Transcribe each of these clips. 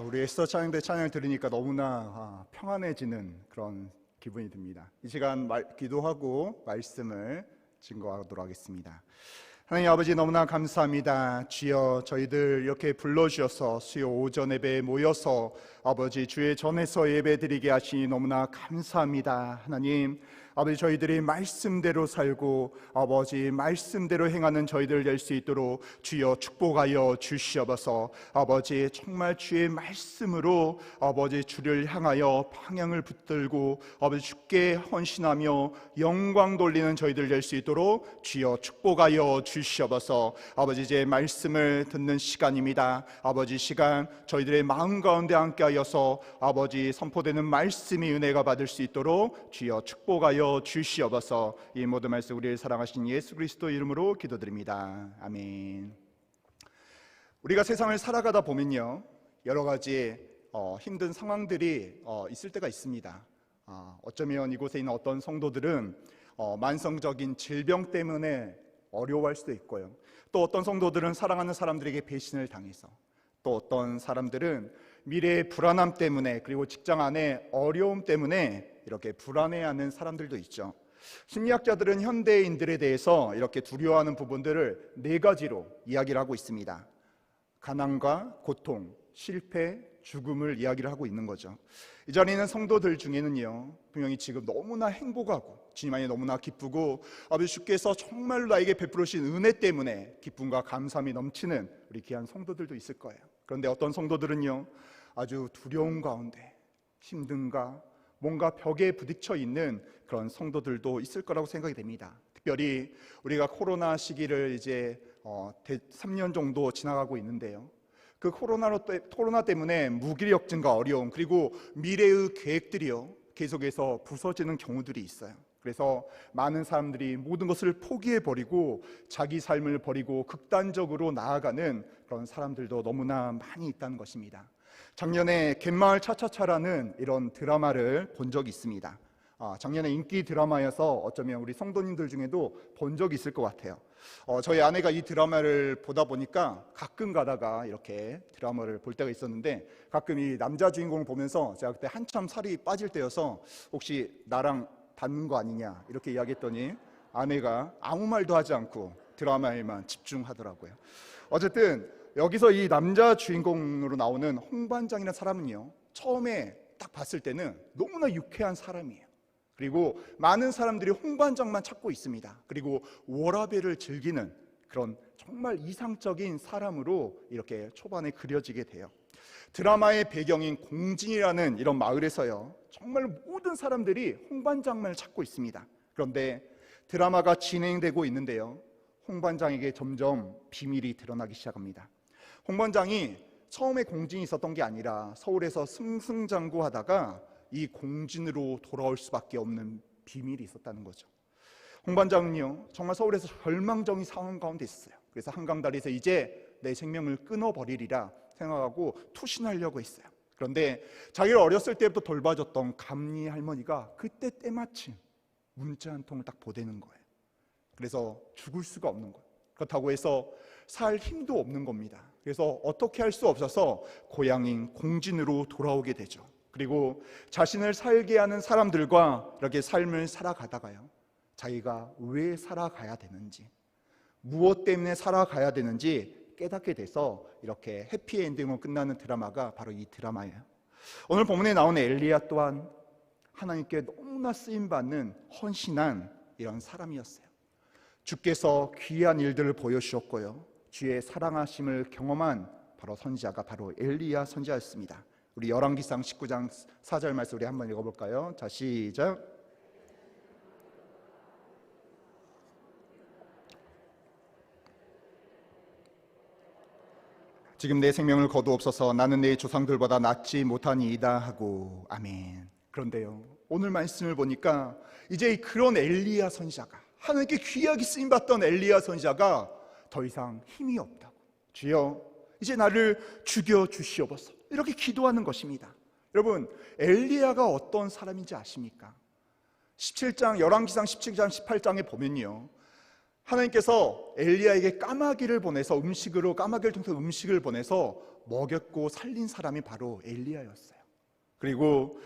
우리 에스더 찬양대 찬양을 들으니까 너무나 평안해지는 그런 기분이 듭니다. 이 시간 기도하고 말씀을 증거하도록 하겠습니다. 하나님 아버지, 너무나 감사합니다. 주여, 저희들 이렇게 불러주셔서 수요 오전 예배에 모여서 아버지 주의 전에서 예배드리게 하시니 너무나 감사합니다. 하나님 아버지, 저희들이 말씀대로 살고 아버지 말씀대로 행하는 저희들 될 수 있도록 주여 축복하여 주시옵소서. 아버지, 정말 주의 말씀으로 아버지 주를 향하여 방향을 붙들고 아버지 주께 헌신하며 영광 돌리는 저희들 될 수 있도록 주여 축복하여 주시옵소서. 아버지, 이제 말씀을 듣는 시간입니다. 아버지, 시간 저희들의 마음 가운데 함께하여서 아버지 선포되는 말씀이 은혜가 받을 수 있도록 주여 축복하여 주시옵소서. 이 모든 말씀 우리를 사랑하신 예수 그리스도 이름으로 기도드립니다. 아멘. 우리가 세상을 살아가다 보면요, 여러 가지 힘든 상황들이 있을 때가 있습니다. 어쩌면 이곳에 있는 어떤 성도들은 만성적인 질병 때문에 어려워할 수도 있고요, 또 어떤 성도들은 사랑하는 사람들에게 배신을 당해서, 또 어떤 사람들은 미래의 불안함 때문에, 그리고 직장 안에 어려움 때문에 이렇게 불안해하는 사람들도 있죠. 심리학자들은 현대인들에 대해서 이렇게 두려워하는 부분들을 4가지로 이야기를 하고 있습니다. 가난과 고통, 실패, 죽음을 이야기를 하고 있는 거죠. 이 자리에 있는 성도들 중에는요, 분명히 지금 너무나 행복하고 주님 안에 너무나 기쁘고 아버지 주께서 정말로 나에게 베풀으신 은혜 때문에 기쁨과 감사함이 넘치는 우리 귀한 성도들도 있을 거예요. 그런데 어떤 성도들은요, 아주 두려움 가운데 힘든가 뭔가 벽에 부딪혀 있는 그런 성도들도 있을 거라고 생각이 됩니다. 특별히 우리가 코로나 시기를 이제 3년 정도 지나가고 있는데요, 그 코로나 때문에 무기력증과 어려움, 그리고 미래의 계획들이요 계속해서 부서지는 경우들이 있어요. 그래서 많은 사람들이 모든 것을 포기해버리고 자기 삶을 버리고 극단적으로 나아가는 그런 사람들도 너무나 많이 있다는 것입니다. 작년에 갯마을 차차차라는 이런 드라마를 본 적이 있습니다. 작년에 인기 드라마여서 어쩌면 우리 성도님들 중에도 본 적이 있을 것 같아요. 저희 아내가 이 드라마를 보다 보니까 가끔 가다가 이렇게 드라마를 볼 때가 있었는데, 가끔 이 남자 주인공을 보면서 제가 그때 한참 살이 빠질 때여서 혹시 나랑 닮은 거 아니냐 이렇게 이야기했더니 아내가 아무 말도 하지 않고 드라마에만 집중하더라고요. 어쨌든 여기서 이 남자 주인공으로 나오는 홍반장이라는 사람은요, 처음에 딱 봤을 때는 너무나 유쾌한 사람이에요. 그리고 많은 사람들이 홍반장만 찾고 있습니다. 그리고 워라밸을 즐기는 그런 정말 이상적인 사람으로 이렇게 초반에 그려지게 돼요. 드라마의 배경인 공진이라는 이런 마을에서요, 정말 모든 사람들이 홍반장만을 찾고 있습니다. 그런데 드라마가 진행되고 있는데요, 홍반장에게 점점 비밀이 드러나기 시작합니다. 홍반장이 처음에 공진이 있었던 게 아니라 서울에서 승승장구하다가 이 공진으로 돌아올 수밖에 없는 비밀이 있었다는 거죠. 홍반장은요, 정말 서울에서 절망적인 상황 가운데 있었어요. 그래서 한강다리에서 이제 내 생명을 끊어버리리라 생각하고 투신하려고 했어요. 그런데 자기를 어렸을 때부터 돌봐줬던 감리 할머니가 그때 때마침 문자 한 통을 딱 보내는 거예요. 그래서 죽을 수가 없는 거예요. 그렇다고 해서 살 힘도 없는 겁니다. 그래서 어떻게 할 수 없어서 고향인 공진으로 돌아오게 되죠. 그리고 자신을 살게 하는 사람들과 이렇게 삶을 살아가다가요, 자기가 왜 살아가야 되는지, 무엇 때문에 살아가야 되는지 깨닫게 돼서 이렇게 해피엔딩으로 끝나는 드라마가 바로 이 드라마예요. 오늘 본문에 나오는 엘리야 또한 하나님께 너무나 쓰임받는 헌신한 이런 사람이었어요. 주께서 귀한 일들을 보여주셨고요, 주의 사랑하심을 경험한 바로 선지자가 바로 엘리야 선지자였습니다. 우리 열왕기상 19장 4절 말씀 우리 한번 읽어볼까요? 자, 시작. 지금 내 생명을 거두옵소서. 나는 내 조상들보다 낫지 못하니이다 하고. 아멘. 그런데요, 오늘 말씀을 보니까 이제 그런 엘리야 선지자가, 하나님께 귀하게 쓰임받던 엘리야 선지자가 더 이상 힘이 없다고, 주여 이제 나를 죽여 주시옵소서, 이렇게 기도하는 것입니다. 여러분, 엘리야가 어떤 사람인지 아십니까? 17장 열왕기상 17장 18장에 보면요, 하나님께서 엘리야에게 까마귀를 보내서 까마귀를 통해서 음식을 보내서 먹였고 살린 사람이 바로 엘리야였어요. 그리고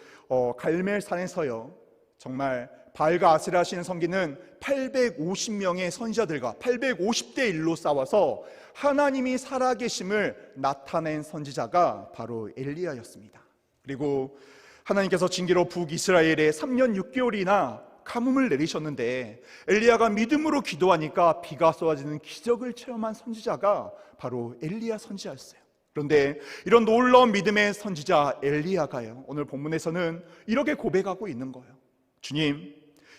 갈멜산에서요, 정말 바알과 아세라 하시는 성기는 850명의 선지자들과 850대 1로 싸워서 하나님이 살아계심을 나타낸 선지자가 바로 엘리야였습니다. 그리고 하나님께서 징계로 북이스라엘에 3년 6개월이나 가뭄을 내리셨는데 엘리야가 믿음으로 기도하니까 비가 쏟아지는 기적을 체험한 선지자가 바로 엘리야 선지자였어요. 그런데 이런 놀라운 믿음의 선지자 엘리야가요, 오늘 본문에서는 이렇게 고백하고 있는 거예요. 주님,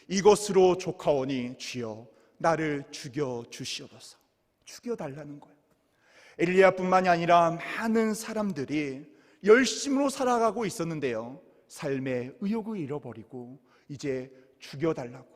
이것으로 족하오니 주여 나를 죽여 주시옵소서. 죽여달라는 거예요. 엘리야뿐만이 아니라 많은 사람들이 열심으로 살아가고 있었는데요, 삶의 의욕을 잃어버리고 이제 죽여달라고,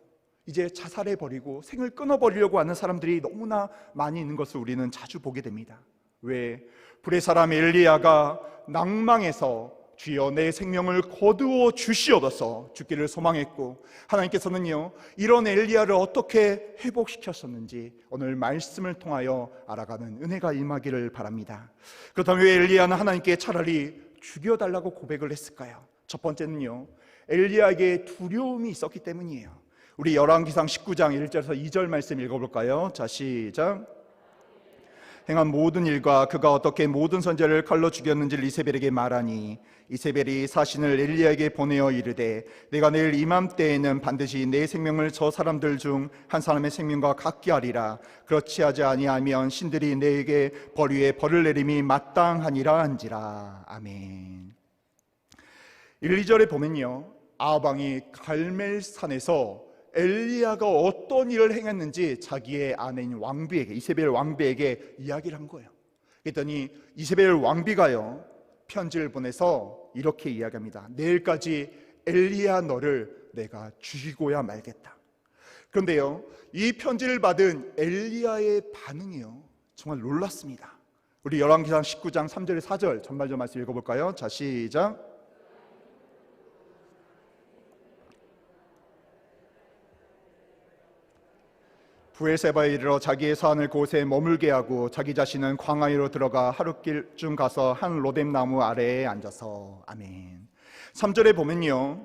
이제 자살해버리고 생을 끊어버리려고 하는 사람들이 너무나 많이 있는 것을 우리는 자주 보게 됩니다. 왜? 불의 사람 엘리야가 낭망해서 주여 내 생명을 거두어 주시옵소서 죽기를 소망했고, 하나님께서는요 이런 엘리야를 어떻게 회복시켰었는지 오늘 말씀을 통하여 알아가는 은혜가 임하기를 바랍니다. 그렇다면 왜 엘리야는 하나님께 차라리 죽여달라고 고백을 했을까요? 첫 번째는요, 엘리야에게 두려움이 있었기 때문이에요. 우리 열왕기상 19장 1절에서 2절 말씀 읽어볼까요? 자, 시작. 행한 모든 일과 그가 어떻게 모든 선지자를 칼로 죽였는지를 이세벨에게 말하니 이세벨이 사신을 엘리야에게 보내어 이르되 내가 내일 이맘때에는 반드시 내 생명을 저 사람들 중 한 사람의 생명과 같게 하리라. 그렇지 하지 아니하면 신들이 내게 벌 위에 벌을 내림이 마땅하니라 한지라. 아멘. 1, 2절에 보면요, 아합왕이 갈멜산에서 엘리야가 어떤 일을 행했는지 자기의 아내인 왕비에게, 이세벨 왕비에게 이야기를 한 거예요. 그랬더니 이세벨 왕비가요 편지를 보내서 이렇게 이야기합니다. 내일까지 엘리야 너를 내가 죽이고야 말겠다. 그런데요, 이 편지를 받은 엘리야의 반응이요 정말 놀랐습니다. 우리 열왕기상 19장 3절에 4절 전말 좀 말씀 읽어볼까요? 자, 시작. 부엘세바에 이르러 자기의 사안을 그곳에 머물게 하고 자기 자신은 광야로 들어가 하룻길쯤 가서 한 로뎀나무 아래에 앉아서. 아멘. 3절에 보면요,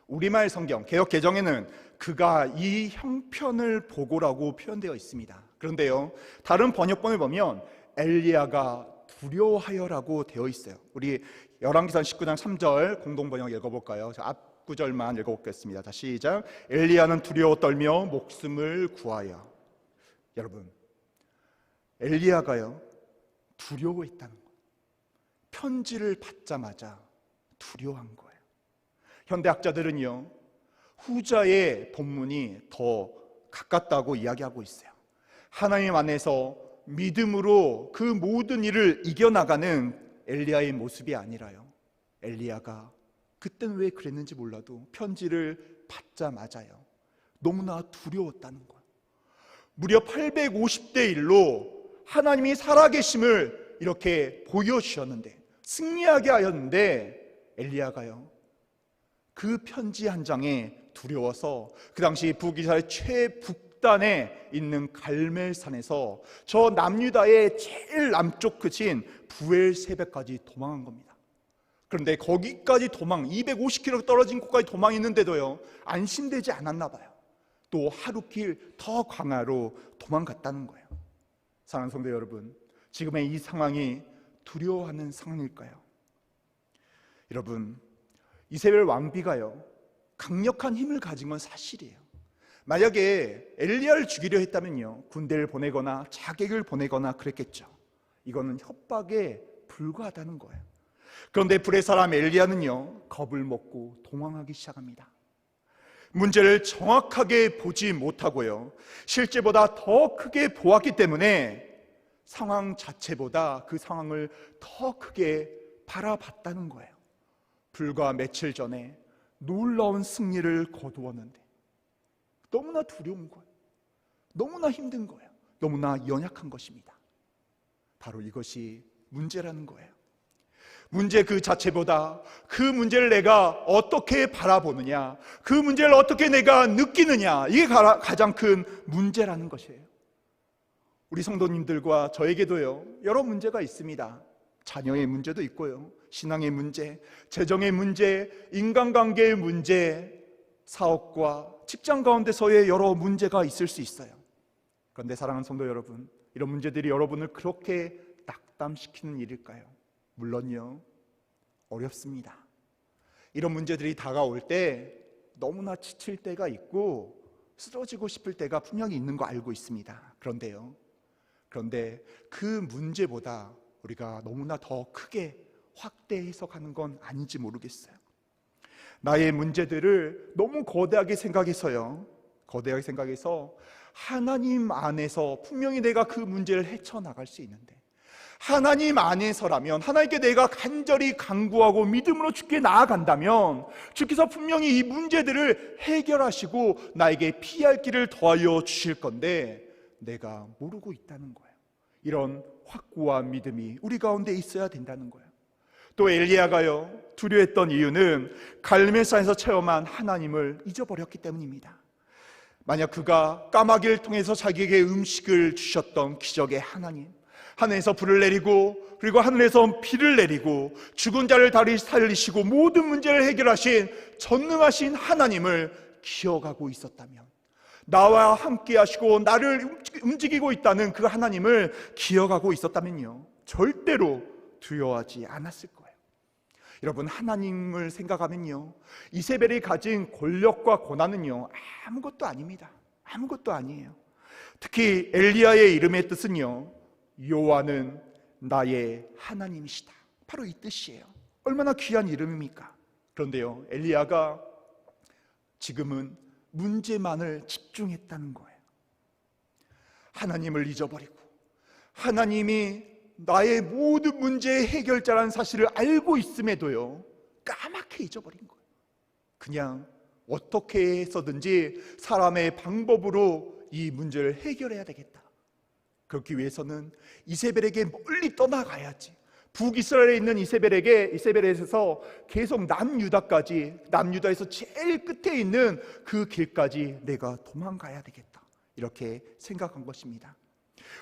우리말 성경 개역 개정에는 그가 이 형편을 보고라고 표현되어 있습니다. 그런데요, 다른 번역본을 보면 엘리야가 두려워하여라고 되어 있어요. 우리 열왕기상 19장 3절 공동번역 읽어볼까요? 앞 구절만 읽어보겠습니다. 자, 시작. 엘리야는 두려워 떨며 목숨을 구하여. 여러분, 엘리야가요 두려워했다는 거예요. 편지를 받자마자 두려워한 거예요. 현대학자들은요 후자의 본문이 더 가깝다고 이야기하고 있어요. 하나님 안에서 믿음으로 그 모든 일을 이겨나가는 엘리야의 모습이 아니라요, 엘리야가 그때는 왜 그랬는지 몰라도 편지를 받자마자요 너무나 두려웠다는 거예요. 무려 850대 1로 하나님이 살아계심을 이렇게 보여주셨는데, 승리하게 하였는데 엘리야가요 그 편지 한 장에 두려워서 그 당시 북이스라엘 최북단에 있는 갈멜산에서 저 남유다의 제일 남쪽 끝인 부엘세베까지 도망한 겁니다. 그런데 거기까지 250km 떨어진 곳까지 도망했는데도요 안심되지 않았나 봐요. 또 하루길 더 광야로 도망갔다는 거예요. 사랑하는 성도 여러분, 지금의 이 상황이 두려워하는 상황일까요? 여러분, 이세벨 왕비가요 강력한 힘을 가진 건 사실이에요. 만약에 엘리야를 죽이려 했다면요 군대를 보내거나 자객을 보내거나 그랬겠죠. 이거는 협박에 불과하다는 거예요. 그런데 불의 사람 엘리야는요 겁을 먹고 도망하기 시작합니다. 문제를 정확하게 보지 못하고요 실제보다 더 크게 보았기 때문에 상황 자체보다 그 상황을 더 크게 바라봤다는 거예요. 불과 며칠 전에 놀라운 승리를 거두었는데 너무나 두려운 거예요. 너무나 힘든 거예요. 너무나 연약한 것입니다. 바로 이것이 문제라는 거예요. 문제 그 자체보다 그 문제를 내가 어떻게 바라보느냐, 그 문제를 어떻게 내가 느끼느냐, 이게 가장 큰 문제라는 것이에요. 우리 성도님들과 저에게도요 여러 문제가 있습니다. 자녀의 문제도 있고요, 신앙의 문제, 재정의 문제, 인간관계의 문제, 사업과 직장 가운데서의 여러 문제가 있을 수 있어요. 그런데 사랑하는 성도 여러분, 이런 문제들이 여러분을 그렇게 낙담시키는 일일까요? 물론요, 어렵습니다. 이런 문제들이 다가올 때 너무나 지칠 때가 있고 쓰러지고 싶을 때가 분명히 있는 거 알고 있습니다. 그런데 그 문제보다 우리가 너무나 더 크게 확대 해석하는 건 아닌지 모르겠어요. 나의 문제들을 너무 거대하게 생각해서 하나님 안에서 분명히 내가 그 문제를 헤쳐나갈 수 있는데, 하나님 안에서라면, 하나님께 내가 간절히 간구하고 믿음으로 주께 나아간다면 주께서 분명히 이 문제들을 해결하시고 나에게 피할 길을 더하여 주실 건데, 내가 모르고 있다는 거예요. 이런 확고한 믿음이 우리 가운데 있어야 된다는 거예요. 또 엘리야가요, 두려워했던 이유는 갈멜산에서 체험한 하나님을 잊어버렸기 때문입니다. 만약 그가 까마귀를 통해서 자기에게 음식을 주셨던 기적의 하나님, 하늘에서 불을 내리고 그리고 하늘에서 비를 내리고 죽은 자를 다시 살리시고 모든 문제를 해결하신 전능하신 하나님을 기억하고 있었다면, 나와 함께 하시고 나를 움직이고 있다는 그 하나님을 기억하고 있었다면요, 절대로 두려워하지 않았을 거예요. 여러분, 하나님을 생각하면요, 이세벨이 가진 권력과 고난은요, 아무것도 아닙니다. 아무것도 아니에요. 특히 엘리야의 이름의 뜻은요, 여호와는 나의 하나님이시다, 바로 이 뜻이에요. 얼마나 귀한 이름입니까? 그런데요, 엘리야가 지금은 문제만을 집중했다는 거예요. 하나님을 잊어버리고 하나님이 나의 모든 문제의 해결자라는 사실을 알고 있음에도요, 까맣게 잊어버린 거예요. 그냥 어떻게 해서든지 사람의 방법으로 이 문제를 해결해야 되겠다. 그렇기 위해서는 이세벨에게 멀리 떠나가야지. 북이스라엘에 있는 이세벨에서 계속 남유다에서 제일 끝에 있는 그 길까지 내가 도망가야 되겠다, 이렇게 생각한 것입니다.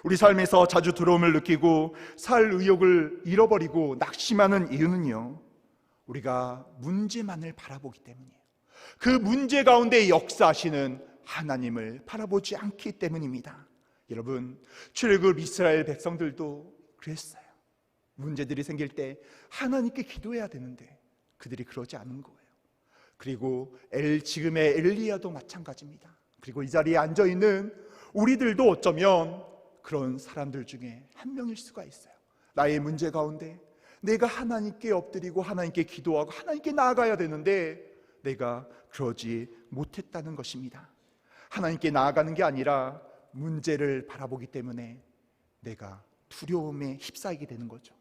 우리 삶에서 자주 두려움을 느끼고 살 의욕을 잃어버리고 낙심하는 이유는요, 우리가 문제만을 바라보기 때문이에요. 그 문제 가운데 역사하시는 하나님을 바라보지 않기 때문입니다. 여러분, 출애굽 이스라엘 백성들도 그랬어요. 문제들이 생길 때 하나님께 기도해야 되는데 그들이 그러지 않은 거예요. 그리고 지금의 엘리야도 마찬가지입니다. 그리고 이 자리에 앉아있는 우리들도 어쩌면 그런 사람들 중에 한 명일 수가 있어요. 나의 문제 가운데 내가 하나님께 엎드리고 하나님께 기도하고 하나님께 나아가야 되는데 내가 그러지 못했다는 것입니다. 하나님께 나아가는 게 아니라 문제를 바라보기 때문에 내가 두려움에 휩싸이게 되는 거죠.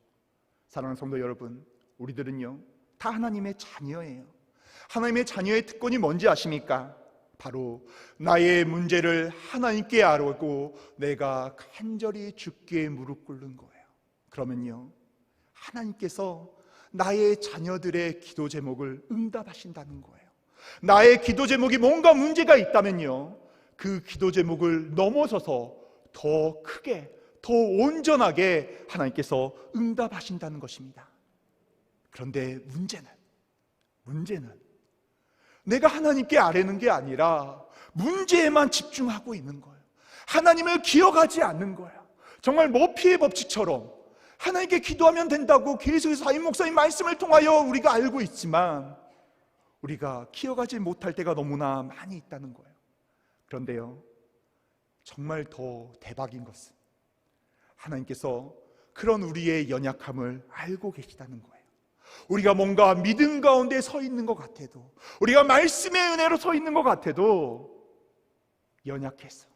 사랑하는 성도 여러분, 우리들은요, 다 하나님의 자녀예요. 하나님의 자녀의 특권이 뭔지 아십니까? 바로 나의 문제를 하나님께 아뢰고 내가 간절히 주께 무릎 꿇는 거예요. 그러면요, 하나님께서 나의 자녀들의 기도 제목을 응답하신다는 거예요. 나의 기도 제목이 뭔가 문제가 있다면요, 그 기도 제목을 넘어서서 더 크게, 더 온전하게 하나님께서 응답하신다는 것입니다. 그런데 문제는 내가 하나님께 아뢰는 게 아니라 문제에만 집중하고 있는 거예요. 하나님을 기억하지 않는 거예요. 정말 머피의 법칙처럼 하나님께 기도하면 된다고 계속해서 사임 목사님 말씀을 통하여 우리가 알고 있지만 우리가 기억하지 못할 때가 너무나 많이 있다는 거예요. 그런데요, 정말 더 대박인 것은 하나님께서 그런 우리의 연약함을 알고 계시다는 거예요. 우리가 뭔가 믿음 가운데 서 있는 것 같아도, 우리가 말씀의 은혜로 서 있는 것 같아도 연약해서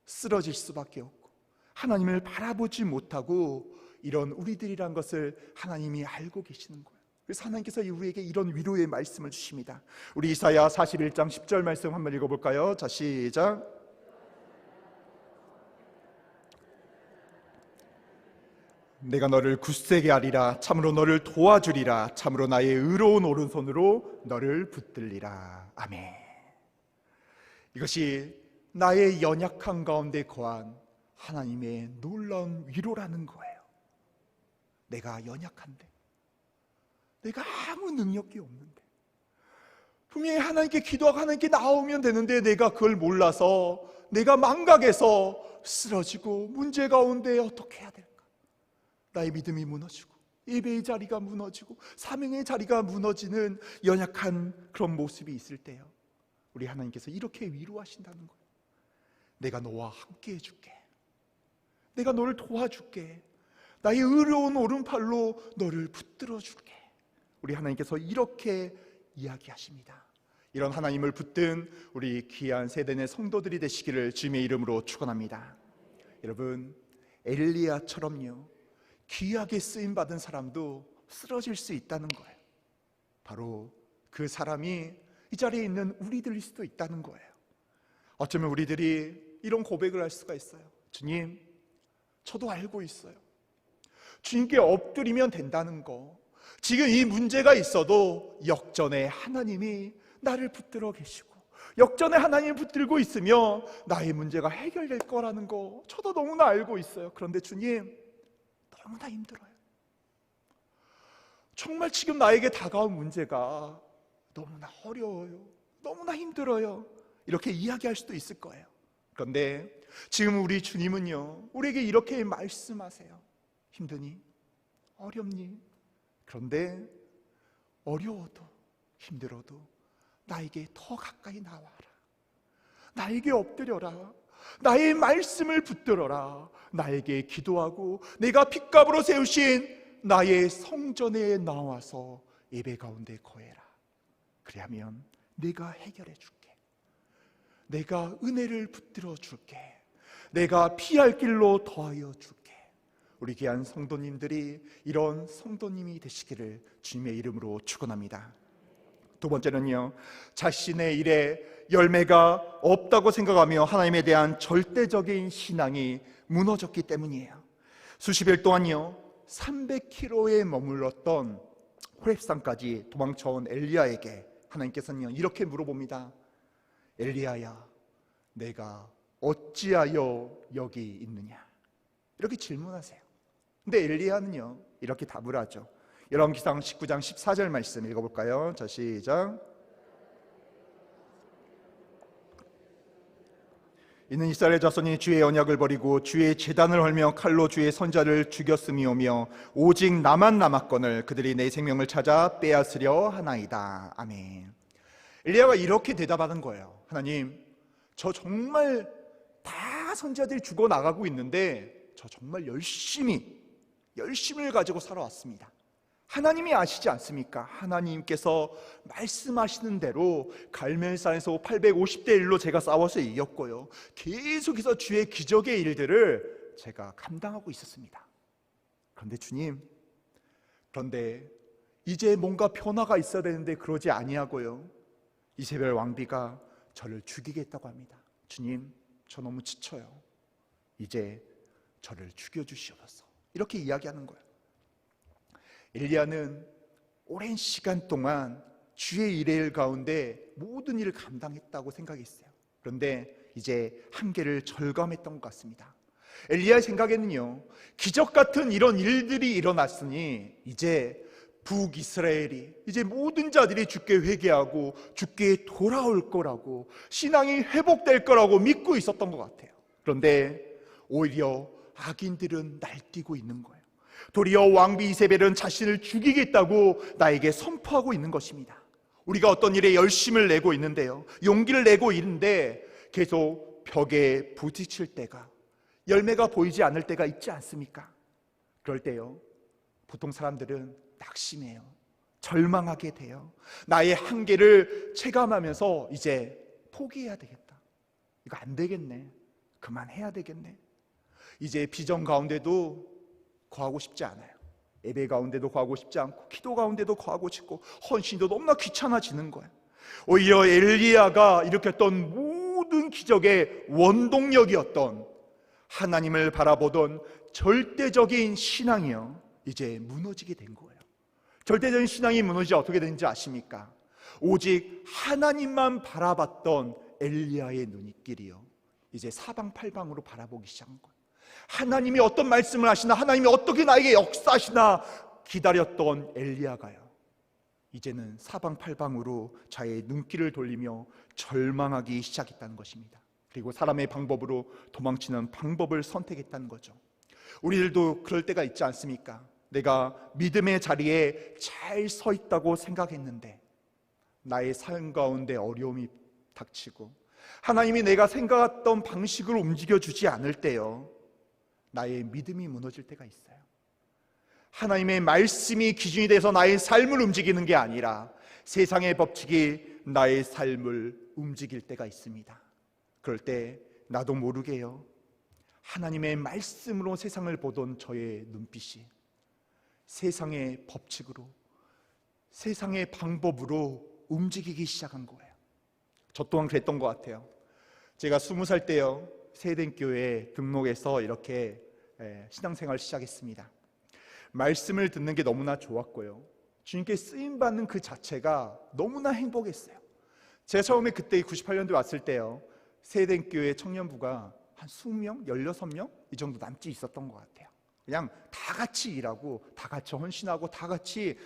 쓰러질 수밖에 없고 하나님을 바라보지 못하고 이런 우리들이란 것을 하나님이 알고 계시는 거예요. 그래서 하나님께서 우리에게 이런 위로의 말씀을 주십니다. 우리 이사야 41장 10절 말씀 한번 읽어볼까요? 자, 시작. 내가 너를 굳세게 하리라. 참으로 너를 도와주리라. 참으로 나의 의로운 오른손으로 너를 붙들리라. 아멘. 이것이 나의 연약한 가운데 거한 하나님의 놀라운 위로라는 거예요. 내가 연약한데, 내가 아무 능력이 없는데, 분명히 하나님께 기도하고 하나님께 나오면 되는데 내가 그걸 몰라서 내가 망각해서 쓰러지고 문제 가운데 어떻게 해야 될까? 나의 믿음이 무너지고 예배의 자리가 무너지고 사명의 자리가 무너지는 연약한 그런 모습이 있을 때요, 우리 하나님께서 이렇게 위로하신다는 거예요. 내가 너와 함께 해줄게. 내가 너를 도와줄게. 나의 의로운 오른팔로 너를 붙들어 줄게. 우리 하나님께서 이렇게 이야기하십니다. 이런 하나님을 붙든 우리 귀한 세대의 성도들이 되시기를 주님의 이름으로 축원합니다. 여러분, 엘리야처럼요, 귀하게 쓰임받은 사람도 쓰러질 수 있다는 거예요. 바로 그 사람이 이 자리에 있는 우리들일 수도 있다는 거예요. 어쩌면 우리들이 이런 고백을 할 수가 있어요. 주님, 저도 알고 있어요. 주님께 엎드리면 된다는 거, 지금 이 문제가 있어도 역전에 하나님이 나를 붙들어 계시고 역전에 하나님을 붙들고 있으며 나의 문제가 해결될 거라는 거 저도 너무나 알고 있어요. 그런데 주님, 너무나 힘들어요. 정말 지금 나에게 다가온 문제가 너무나 어려워요. 너무나 힘들어요. 이렇게 이야기할 수도 있을 거예요. 그런데 지금 우리 주님은요, 우리에게 이렇게 말씀하세요. 힘드니? 어렵니? 그런데 어려워도 힘들어도 나에게 더 가까이 나와라. 나에게 엎드려라. 나의 말씀을 붙들어라. 나에게 기도하고 내가 핏값으로 세우신 나의 성전에 나와서 예배 가운데 거해라. 그리하면 내가 해결해 줄게. 내가 은혜를 붙들어 줄게. 내가 피할 길로 더하여 줄게. 우리 귀한 성도님들이 이런 성도님이 되시기를 주님의 이름으로 축원합니다. 두 번째는요, 자신의 일에 열매가 없다고 생각하며 하나님에 대한 절대적인 신앙이 무너졌기 때문이에요. 수십 일 동안요 300km에 머물렀던 호렙산까지 도망쳐온 엘리야에게 하나님께서는 이렇게 물어봅니다. 엘리야야, 내가 어찌하여 여기 있느냐? 이렇게 질문하세요. 근데 엘리야는요 이렇게 답을 하죠. 열왕기상 19장 14절 말씀 읽어볼까요? 자, 시작. 이는 이스라엘 자손이 주의 언약을 버리고 주의 제단을 헐며 칼로 주의 선자를 죽였음이오며 오직 나만 남았거늘 그들이 내 생명을 찾아 빼앗으려 하나이다. 아멘. 엘리야가 이렇게 대답하는 거예요. 하나님, 저 정말 다 선지자들이 죽어나가고 있는데 저 정말 열심을 가지고 살아왔습니다. 하나님이 아시지 않습니까? 하나님께서 말씀하시는 대로 갈멜산에서 850대 1로 제가 싸워서 이겼고요, 계속해서 주의 기적의 일들을 제가 감당하고 있었습니다. 그런데 주님, 그런데 이제 뭔가 변화가 있어야 되는데 그러지 아니하고요, 이세벨 왕비가 저를 죽이겠다고 합니다. 주님, 저 너무 지쳐요. 이제 저를 죽여주시옵소서. 이렇게 이야기하는 거예요. 엘리야는 오랜 시간 동안 주의 일의 가운데 모든 일을 감당했다고 생각했어요. 그런데 이제 한계를 절감했던 것 같습니다. 엘리야의 생각에는요, 기적 같은 이런 일들이 일어났으니 이제 북이스라엘이, 이제 모든 자들이 주께 회개하고 주께 돌아올 거라고, 신앙이 회복될 거라고 믿고 있었던 것 같아요. 그런데 오히려 악인들은 날뛰고 있는 거예요. 도리어 왕비 이세벨은 자신을 죽이겠다고 나에게 선포하고 있는 것입니다. 우리가 어떤 일에 열심을 내고 있는데요, 용기를 내고 있는데 계속 벽에 부딪힐 때가, 열매가 보이지 않을 때가 있지 않습니까? 그럴 때요, 보통 사람들은 낙심해요. 절망하게 돼요. 나의 한계를 체감하면서 이제 포기해야 되겠다. 이거 안 되겠네. 그만해야 되겠네. 이제 비전 가운데도 거하고 싶지 않아요. 예배 가운데도 거하고 싶지 않고, 기도 가운데도 거하고 싶고, 헌신도 너무나 귀찮아지는 거예요. 오히려 엘리야가 일으켰던 모든 기적의 원동력이었던 하나님을 바라보던 절대적인 신앙이요, 이제 무너지게 된 거예요. 절대적인 신앙이 무너지지 어떻게 되는지 아십니까? 오직 하나님만 바라봤던 엘리야의 눈길이요, 이제 사방팔방으로 바라보기 시작한 거예요. 하나님이 어떤 말씀을 하시나, 하나님이 어떻게 나에게 역사하시나 기다렸던 엘리야가요, 이제는 사방팔방으로 자의 눈길을 돌리며 절망하기 시작했다는 것입니다. 그리고 사람의 방법으로 도망치는 방법을 선택했다는 거죠. 우리들도 그럴 때가 있지 않습니까? 내가 믿음의 자리에 잘 서 있다고 생각했는데 나의 삶 가운데 어려움이 닥치고 하나님이 내가 생각했던 방식으로 움직여주지 않을 때요, 나의 믿음이 무너질 때가 있어요. 하나님의 말씀이 기준이 돼서 나의 삶을 움직이는 게 아니라 세상의 법칙이 나의 삶을 움직일 때가 있습니다. 그럴 때 나도 모르게요, 하나님의 말씀으로 세상을 보던 저의 눈빛이 세상의 법칙으로, 세상의 방법으로 움직이기 시작한 거예요. 저 또한 그랬던 것 같아요. 제가 20살 때요, 세덴교회에 등록해서 이렇게 신앙생활을 시작했습니다. 말씀을 듣는 게 너무나 좋았고요, 주님께 쓰임받는 그 자체가 너무나 행복했어요. 제가 처음에 그때 98년도에 왔을 때요, 세덴교회 청년부가 한 20명, 16명 이 정도 남짓 있었던 것 같아요. 그냥 다 같이 일하고 다 같이 헌신하고 다 같이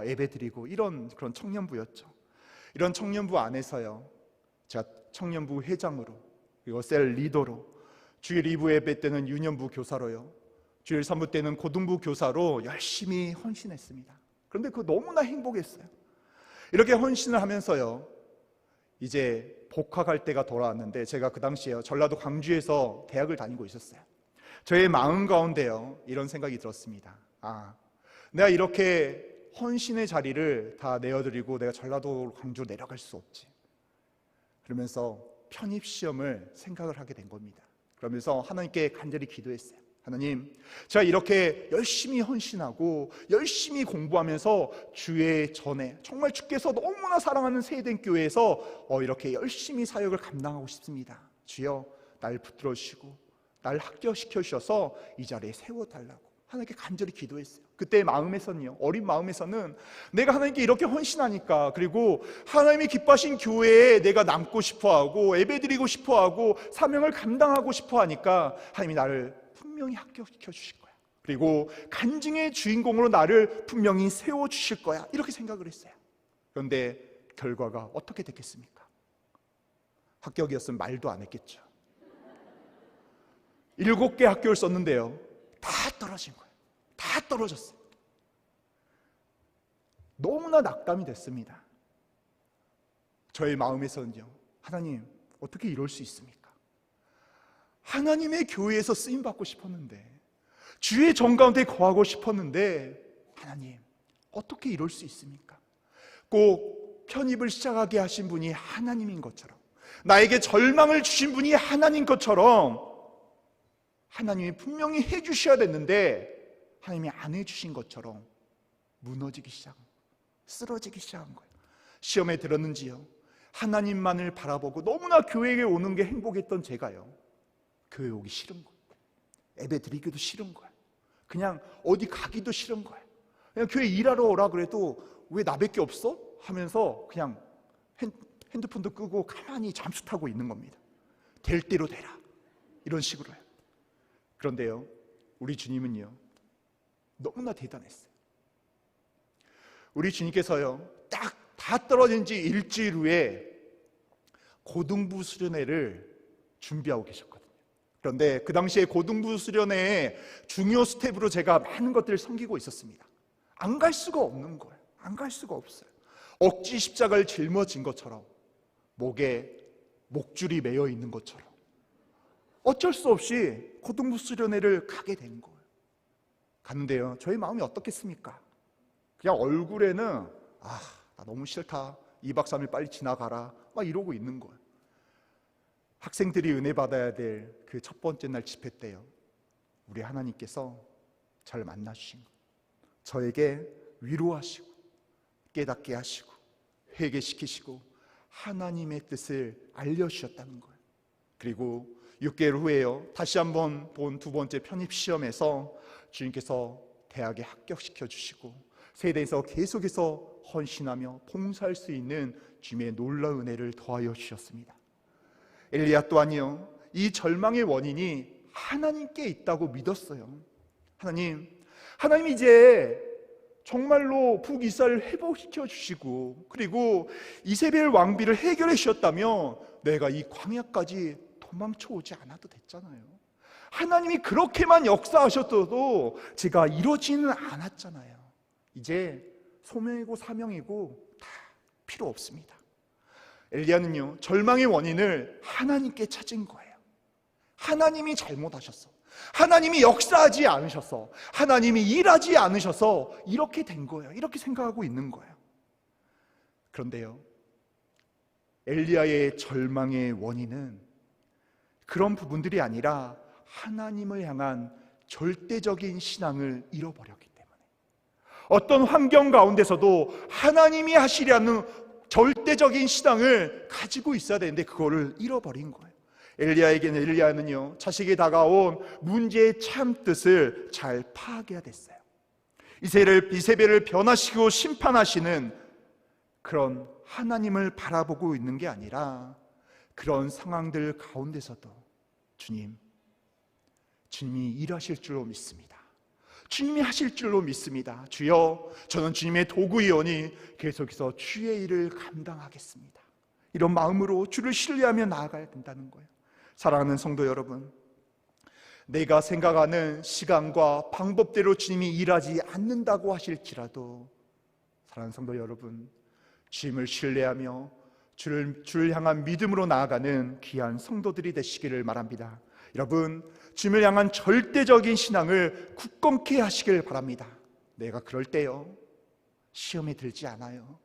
예배드리고 이런 그런 청년부였죠. 이런 청년부 안에서요, 제가 청년부 회장으로, 그리고 셀 리더로, 주일 2부 예배 때는 유년부 교사로요, 주일 3부 때는 고등부 교사로 열심히 헌신했습니다. 그런데 그거 너무나 행복했어요. 이렇게 헌신을 하면서요, 이제 복학할 때가 돌아왔는데, 제가 그 당시에요, 전라도 광주에서 대학을 다니고 있었어요. 저의 마음 가운데요, 이런 생각이 들었습니다. 내가 이렇게 헌신의 자리를 다 내어드리고 내가 전라도 광주로 내려갈 수 없지. 그러면서 편입시험을 생각을 하게 된 겁니다. 그러면서 하나님께 간절히 기도했어요. 하나님, 제가 이렇게 열심히 헌신하고 열심히 공부하면서 주의 전에 정말 주께서 너무나 사랑하는 세덴교회에서 이렇게 열심히 사역을 감당하고 싶습니다. 주여, 날 붙들어 주시고 날 합격시켜 주셔서 이 자리에 세워달라고 하나님께 간절히 기도했어요. 그때 마음에서는요, 어린 마음에서는 내가 하나님께 이렇게 헌신하니까, 그리고 하나님이 기뻐하신 교회에 내가 남고 싶어하고 예배드리고 싶어하고 사명을 감당하고 싶어하니까 하나님이 나를 분명히 합격시켜 주실 거야, 그리고 간증의 주인공으로 나를 분명히 세워주실 거야, 이렇게 생각을 했어요. 그런데 결과가 어떻게 됐겠습니까? 합격이었으면 말도 안 했겠죠. 7개 학교를 썼는데요, 다 떨어진 거예요. 다 떨어졌어요. 너무나 낙담이 됐습니다. 저의 마음에서는요, 하나님, 어떻게 이럴 수 있습니까? 하나님의 교회에서 쓰임받고 싶었는데, 주의 정 가운데 거하고 싶었는데, 하나님, 어떻게 이럴 수 있습니까? 꼭 편입을 시작하게 하신 분이 하나님인 것처럼, 나에게 절망을 주신 분이 하나님 것처럼 하나님이 분명히 해주셔야 됐는데 하나님이 안 해주신 것처럼 무너지기 시작한 거예요. 쓰러지기 시작한 거예요. 시험에 들었는지요, 하나님만을 바라보고 너무나 교회에 오는 게 행복했던 제가요, 교회 오기 싫은 거예요. 예배 드리기도 싫은 거예요. 그냥 어디 가기도 싫은 거예요. 그냥 교회 일하러 오라 그래도 왜 나밖에 없어? 하면서 그냥 핸드폰도 끄고 가만히 잠수 타고 있는 겁니다. 될 대로 되라, 이런 식으로요. 그런데요, 우리 주님은요, 너무나 대단했어요. 우리 주님께서요, 딱 다 떨어진 지 일주일 후에 고등부 수련회를 준비하고 계셨거든요. 그런데 그 당시에 고등부 수련회의 중요 스텝으로 제가 많은 것들을 섬기고 있었습니다. 안 갈 수가 없는 거예요. 안 갈 수가 없어요. 억지 십자가를 짊어진 것처럼, 목에 목줄이 매여 있는 것처럼 어쩔 수 없이 고등부 수련회를 가게 된 거예요. 갔는데요, 저희 마음이 어떻겠습니까? 그냥 얼굴에는 나 너무 싫다, 2박 3일 빨리 지나가라, 막 이러고 있는 거예요. 학생들이 은혜 받아야 될 그 첫 번째 날 집회 때요, 우리 하나님께서 저를 만나주신 거예요. 저에게 위로하시고 깨닫게 하시고 회개시키시고 하나님의 뜻을 알려주셨다는 거예요. 그리고 6개월 후에요, 다시 한번 본 두 번째 편입시험에서 주님께서 대학에 합격시켜 주시고 세대에서 계속해서 헌신하며 봉사할 수 있는 주님의 놀라운 은혜를 더하여 주셨습니다. 엘리야 또한요, 이 절망의 원인이 하나님께 있다고 믿었어요. 하나님 이제 정말로 북이스라엘을 회복시켜 주시고 그리고 이세벨 왕비를 해결해 주셨다면 내가 이 광야까지 도망쳐 오지 않아도 됐잖아요. 하나님이 그렇게만 역사하셨어도 제가 이루어지는 않았잖아요. 이제 소명이고 사명이고 다 필요 없습니다. 엘리야는요, 절망의 원인을 하나님께 찾은 거예요. 하나님이 잘못하셨어, 하나님이 역사하지 않으셔서, 하나님이 일하지 않으셔서 이렇게 된 거예요. 이렇게 생각하고 있는 거예요. 그런데요, 엘리야의 절망의 원인은 그런 부분들이 아니라 하나님을 향한 절대적인 신앙을 잃어버렸기 때문에, 어떤 환경 가운데서도 하나님이 하시려는 절대적인 신앙을 가지고 있어야 되는데 그거를 잃어버린 거예요. 엘리야는요, 자식이 다가온 문제의 참 뜻을 잘 파악해야 됐어요. 이세벨을 변화시키고 심판하시는 그런 하나님을 바라보고 있는 게 아니라 그런 상황들 가운데서도 주님이 일하실 줄로 믿습니다. 주님이 하실 줄로 믿습니다. 주여, 저는 주님의 도구이오니 계속해서 주의 일을 감당하겠습니다. 이런 마음으로 주를 신뢰하며 나아가야 된다는 거예요. 사랑하는 성도 여러분, 내가 생각하는 시간과 방법대로 주님이 일하지 않는다고 하실지라도 사랑하는 성도 여러분, 주님을 신뢰하며 주를 향한 믿음으로 나아가는 귀한 성도들이 되시기를 바랍니다. 여러분, 주님을 향한 절대적인 신앙을 굳건케 하시길 바랍니다. 내가 그럴 때요, 시험에 들지 않아요.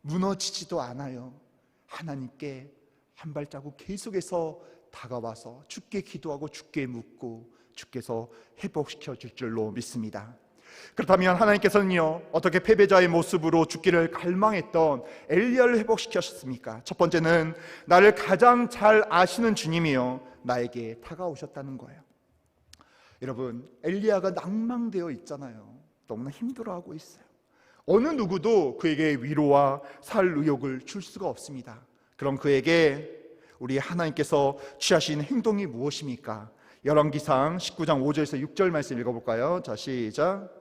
무너지지도 않아요. 하나님께 한 발자국 계속해서 다가와서 주께 기도하고 주께 묻고 주께서 회복시켜 줄 줄로 믿습니다. 그렇다면 하나님께서는요, 어떻게 패배자의 모습으로 죽기를 갈망했던 엘리야를 회복시켰습니까? 첫 번째는 나를 가장 잘 아시는 주님이요 나에게 다가오셨다는 거예요. 여러분, 엘리야가 낭망되어 있잖아요. 너무나 힘들어하고 있어요. 어느 누구도 그에게 위로와 살 의욕을 줄 수가 없습니다. 그럼 그에게 우리 하나님께서 취하신 행동이 무엇입니까? 열왕기상 19장 5절에서 6절 말씀 읽어볼까요? 자, 시작.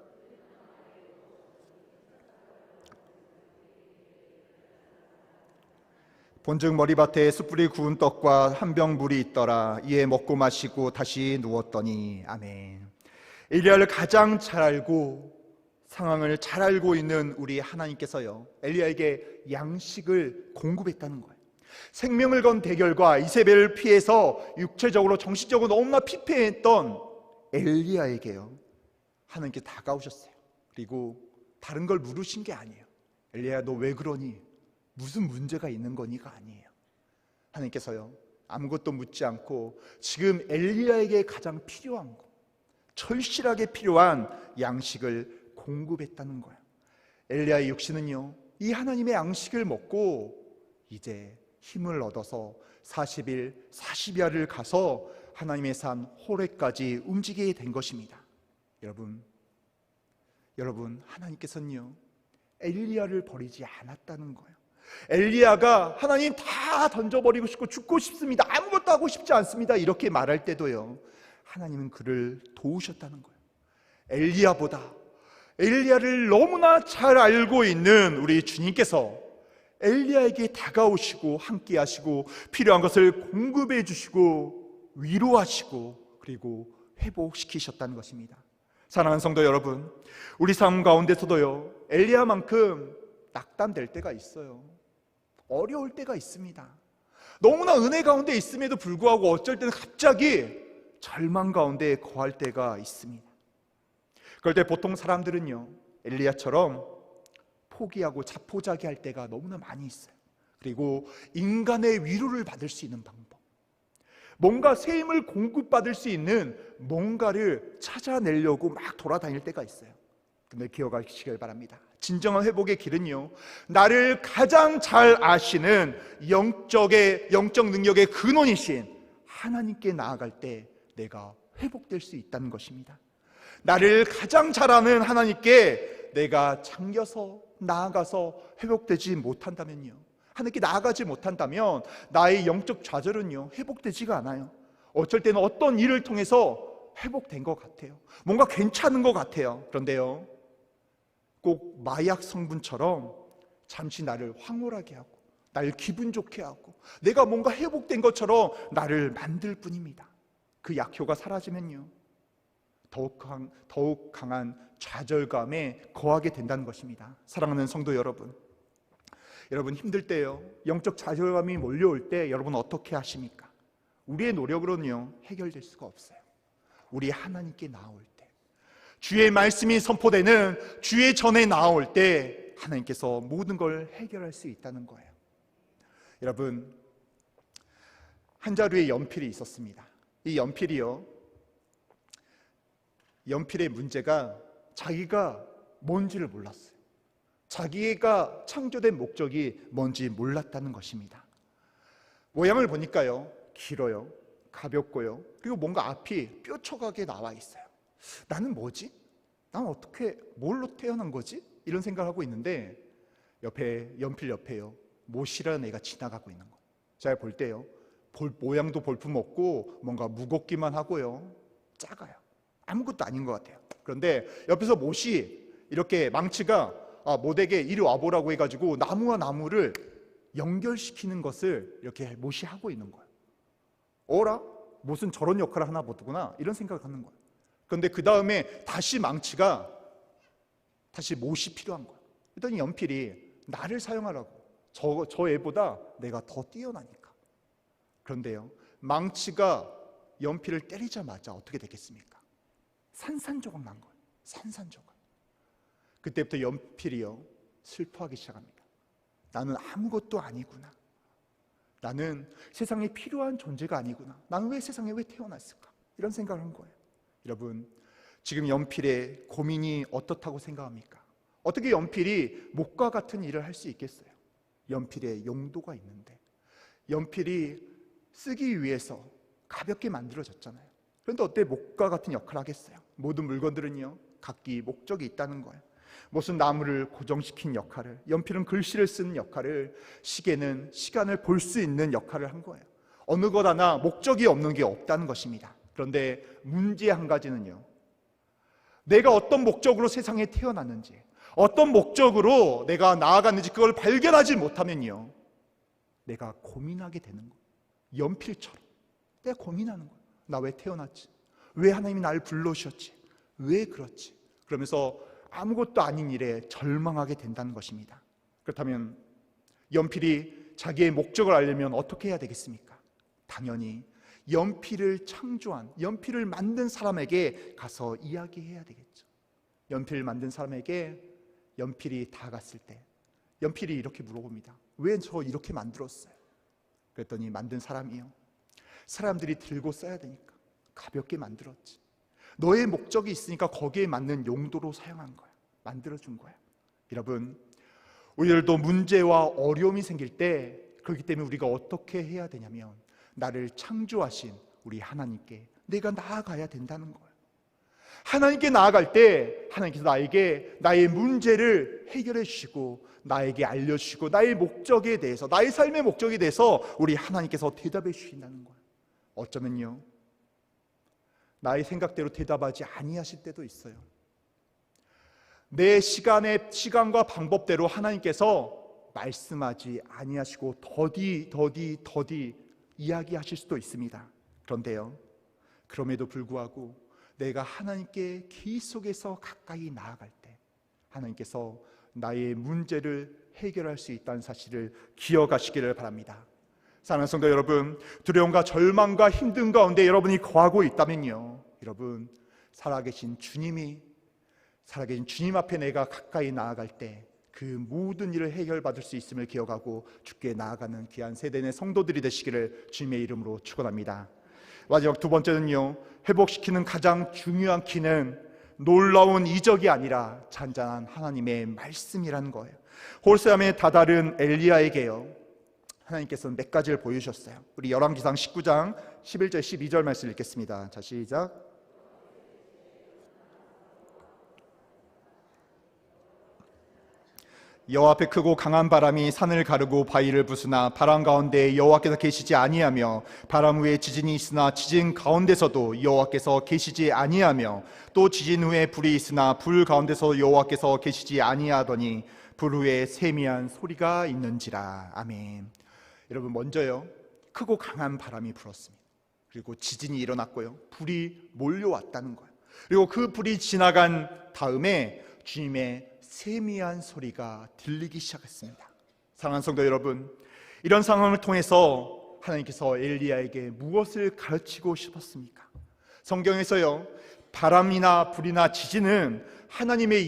본즉 머리밭에 숯불이 구운 떡과 한 병 물이 있더라. 이에 먹고 마시고 다시 누웠더니. 아멘. 엘리야를 가장 잘 알고 상황을 잘 알고 있는 우리 하나님께서요, 엘리야에게 양식을 공급했다는 거예요. 생명을 건 대결과 이세벨을 피해서 육체적으로 정신적으로 너무나 피폐했던 엘리야에게요, 하나님께 다가오셨어요. 그리고 다른 걸 물으신 게 아니에요. 엘리야, 너 왜 그러니? 무슨 문제가 있는 거니가 아니에요. 하나님께서요, 아무것도 묻지 않고 지금 엘리야에게 가장 필요한 거, 절실하게 필요한 양식을 공급했다는 거예요. 엘리야의 육신은요, 이 하나님의 양식을 먹고 이제 힘을 얻어서 40일 40야를 가서 하나님의 산 호렙까지 움직이게 된 것입니다. 여러분, 하나님께서는요, 엘리야를 버리지 않았다는 거예요. 엘리야가 하나님 다 던져버리고 싶고 죽고 싶습니다, 아무것도 하고 싶지 않습니다, 이렇게 말할 때도요, 하나님은 그를 도우셨다는 거예요. 엘리야를 너무나 잘 알고 있는 우리 주님께서 엘리야에게 다가오시고 함께 하시고 필요한 것을 공급해 주시고 위로하시고 그리고 회복시키셨다는 것입니다. 사랑하는 성도 여러분, 우리 삶 가운데서도요, 엘리야만큼 낙담될 때가 있어요. 어려울 때가 있습니다. 너무나 은혜 가운데 있음에도 불구하고 어쩔 때는 갑자기 절망 가운데 거할 때가 있습니다. 그럴 때 보통 사람들은요, 엘리야처럼 포기하고 자포자기할 때가 너무나 많이 있어요. 그리고 인간의 위로를 받을 수 있는 방법, 뭔가 새 힘을 공급받을 수 있는 뭔가를 찾아내려고 막 돌아다닐 때가 있어요. 근데 기억하시길 바랍니다. 진정한 회복의 길은요, 나를 가장 잘 아시는 영적 능력의 근원이신 하나님께 나아갈 때 내가 회복될 수 있다는 것입니다. 나를 가장 잘 아는 하나님께 내가 잠겨서 나아가서 회복되지 못한다면요, 하나님께 나아가지 못한다면 나의 영적 좌절은요, 회복되지가 않아요. 어쩔 때는 어떤 일을 통해서 회복된 것 같아요. 뭔가 괜찮은 것 같아요. 그런데요, 꼭 마약 성분처럼 잠시 나를 황홀하게 하고 나를 기분 좋게 하고 내가 뭔가 회복된 것처럼 나를 만들 뿐입니다. 그 약효가 사라지면요, 더욱 강한 좌절감에 거하게 된다는 것입니다. 사랑하는 성도 여러분, 여러분 힘들 때요, 영적 좌절감이 몰려올 때 여러분 어떻게 하십니까? 우리의 노력으로는요 해결될 수가 없어요. 우리 하나님께 나아올 때, 주의 말씀이 선포되는 주의 전에 나아올 때 하나님께서 모든 걸 해결할 수 있다는 거예요. 여러분, 한 자루의 연필이 있었습니다. 이 연필의 문제가 자기가 뭔지를 몰랐어요. 자기가 창조된 목적이 뭔지 몰랐다는 것입니다. 모양을 보니까요, 길어요, 가볍고요, 그리고 뭔가 앞이 뾰족하게 나와 있어요. 나는 뭐지? 난 어떻게, 뭘로 태어난 거지? 이런 생각을 하고 있는데 연필 옆에요, 못이라는 애가 지나가고 있는 거예요. 제가 볼 때요, 모양도 볼품없고 뭔가 무겁기만 하고요, 작아요. 아무것도 아닌 것 같아요. 그런데 옆에서 못이 이렇게 망치가 못에게 이리 와보라고 해가지고 나무와 나무를 연결시키는 것을 이렇게 못이 하고 있는 거예요. 어라? 못은 저런 역할을 하나 보구나, 이런 생각을 하는 거예요. 그런데 그 다음에 다시 못이 필요한 거예요. 그랬더니 연필이 나를 사용하라고, 저 애보다 내가 더 뛰어나니까. 그런데요, 망치가 연필을 때리자마자 어떻게 되겠습니까? 산산조각 난 거예요. 산산조각. 그때부터 연필이요 슬퍼하기 시작합니다. 나는 아무것도 아니구나. 나는 세상에 필요한 존재가 아니구나. 나는 왜 세상에 왜 태어났을까? 이런 생각을 한 거예요. 여러분, 지금 연필의 고민이 어떻다고 생각합니까? 어떻게 연필이 목과 같은 일을 할 수 있겠어요? 연필의 용도가 있는데, 연필이 쓰기 위해서 가볍게 만들어졌잖아요. 그런데 어때 목과 같은 역할을 하겠어요? 모든 물건들은요 각기 목적이 있다는 거예요. 무슨 나무를 고정시킨 역할을, 연필은 글씨를 쓰는 역할을, 시계는 시간을 볼 수 있는 역할을 한 거예요. 어느 것 하나 목적이 없는 게 없다는 것입니다. 그런데 문제 한 가지는요, 내가 어떤 목적으로 세상에 태어났는지, 어떤 목적으로 내가 나아갔는지 그걸 발견하지 못하면요 내가 고민하게 되는 거예요. 연필처럼 내가 고민하는 거예요. 나 왜 태어났지? 왜 하나님이 나를 불러주셨지? 왜 그렇지? 그러면서 아무것도 아닌 일에 절망하게 된다는 것입니다. 그렇다면 연필이 자기의 목적을 알려면 어떻게 해야 되겠습니까? 당연히 연필을 창조한, 연필을 만든 사람에게 가서 이야기해야 되겠죠. 연필을 만든 사람에게 연필이 다가갔을 때 연필이 이렇게 물어봅니다. 왜 저 이렇게 만들었어요? 그랬더니 만든 사람이요, 사람들이 들고 써야 되니까 가볍게 만들었지. 너의 목적이 있으니까 거기에 맞는 용도로 사용한 거야. 만들어준 거야. 여러분, 우리들도 문제와 어려움이 생길 때, 그렇기 때문에 우리가 어떻게 해야 되냐면 나를 창조하신 우리 하나님께 내가 나아가야 된다는 거예요. 하나님께 나아갈 때 하나님께서 나에게 나의 문제를 해결해 주시고 나에게 알려주시고 나의 목적에 대해서, 나의 삶의 목적에 대해서 우리 하나님께서 대답해 주신다는 거예요. 어쩌면요 나의 생각대로 대답하지 아니하실 때도 있어요. 내 시간과 방법대로 하나님께서 말씀하지 아니하시고 더디 이야기하실 수도 있습니다. 그런데요, 그럼에도 불구하고 내가 하나님께 계속해서 가까이 나아갈 때 하나님께서 나의 문제를 해결할 수 있다는 사실을 기억하시기를 바랍니다. 사랑하는 성도 여러분, 두려움과 절망과 힘든 가운데 여러분이 거하고 있다면요, 여러분, 살아계신 주님 앞에 내가 가까이 나아갈 때 그 모든 일을 해결받을 수 있음을 기억하고 주께 나아가는 귀한 세대의 성도들이 되시기를 주님의 이름으로 축원합니다. 마지막 두 번째는요, 회복시키는 가장 중요한 키는 놀라운 이적이 아니라 잔잔한 하나님의 말씀이라는 거예요. 홀세함에 다다른 엘리야에게요 하나님께서는 몇 가지를 보여주셨어요. 우리 열왕기상 19장 11절 12절 말씀 읽겠습니다. 자, 시작. 여호와 앞에 크고 강한 바람이 산을 가르고 바위를 부수나 바람 가운데 여호와께서 계시지 아니하며 바람 후에 지진이 있으나 지진 가운데서도 여호와께서 계시지 아니하며 또 지진 후에 불이 있으나 불 가운데서 여호와께서 계시지 아니하더니 불 후에 세미한 소리가 있는지라. 아멘. 여러분, 먼저요, 크고 강한 바람이 불었습니다. 그리고 지진이 일어났고요, 불이 몰려왔다는 거예요. 그리고 그 불이 지나간 다음에 주님의 세미한 소리가 들리기 시작했습니다. 사랑하는 성도 여러분, 이런 상황을 통해서 하나님께서 엘리야에게 무엇을 가르치고 싶었습니까? 성경에서요, 바람이나 불이나 지진은 하나님의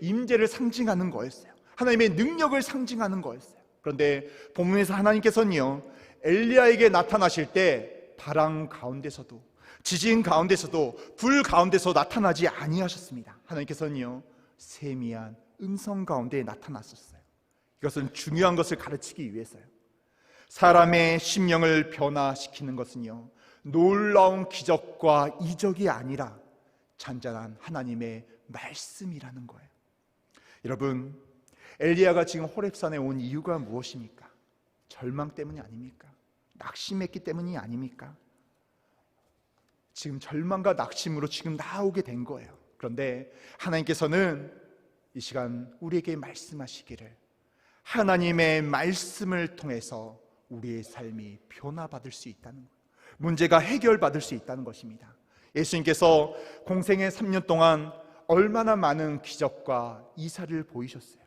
임재를 상징하는 거였어요. 하나님의 능력을 상징하는 거였어요. 그런데 본문에서 하나님께서는요, 엘리야에게 나타나실 때 바람 가운데서도 지진 가운데서도 불 가운데서 나타나지 아니하셨습니다. 하나님께서는요, 세미한 음성 가운데 나타났었어요. 이것은 중요한 것을 가르치기 위해서요. 사람의 심령을 변화시키는 것은요, 놀라운 기적과 이적이 아니라 잔잔한 하나님의 말씀이라는 거예요. 여러분, 엘리야가 지금 호렙산에 온 이유가 무엇입니까? 절망 때문이 아닙니까? 낙심했기 때문이 아닙니까? 지금 절망과 낙심으로 지금 나오게 된 거예요. 그런데 하나님께서는 이 시간 우리에게 말씀하시기를, 하나님의 말씀을 통해서 우리의 삶이 변화받을 수 있다는 거예요. 문제가 해결받을 수 있다는 것입니다. 예수님께서 공생의 3년 동안 얼마나 많은 기적과 이사를 보이셨어요.